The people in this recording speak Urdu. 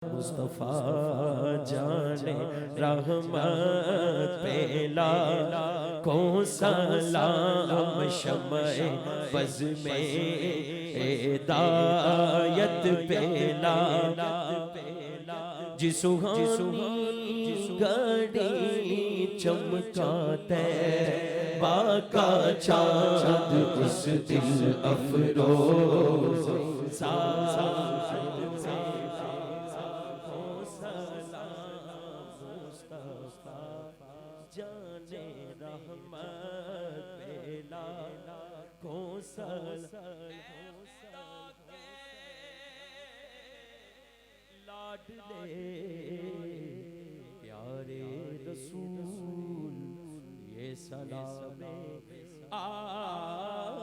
مصطفیٰ جانے رحمت پیلا کو سلام شمع بز میں ہدایت پیلا جی سہانی گھڑی چمکاتے باقا چاند اس دل افروز جانے رحمت پیلا کو لاڈلے پیارے رسول یہ سلام عاجزانہ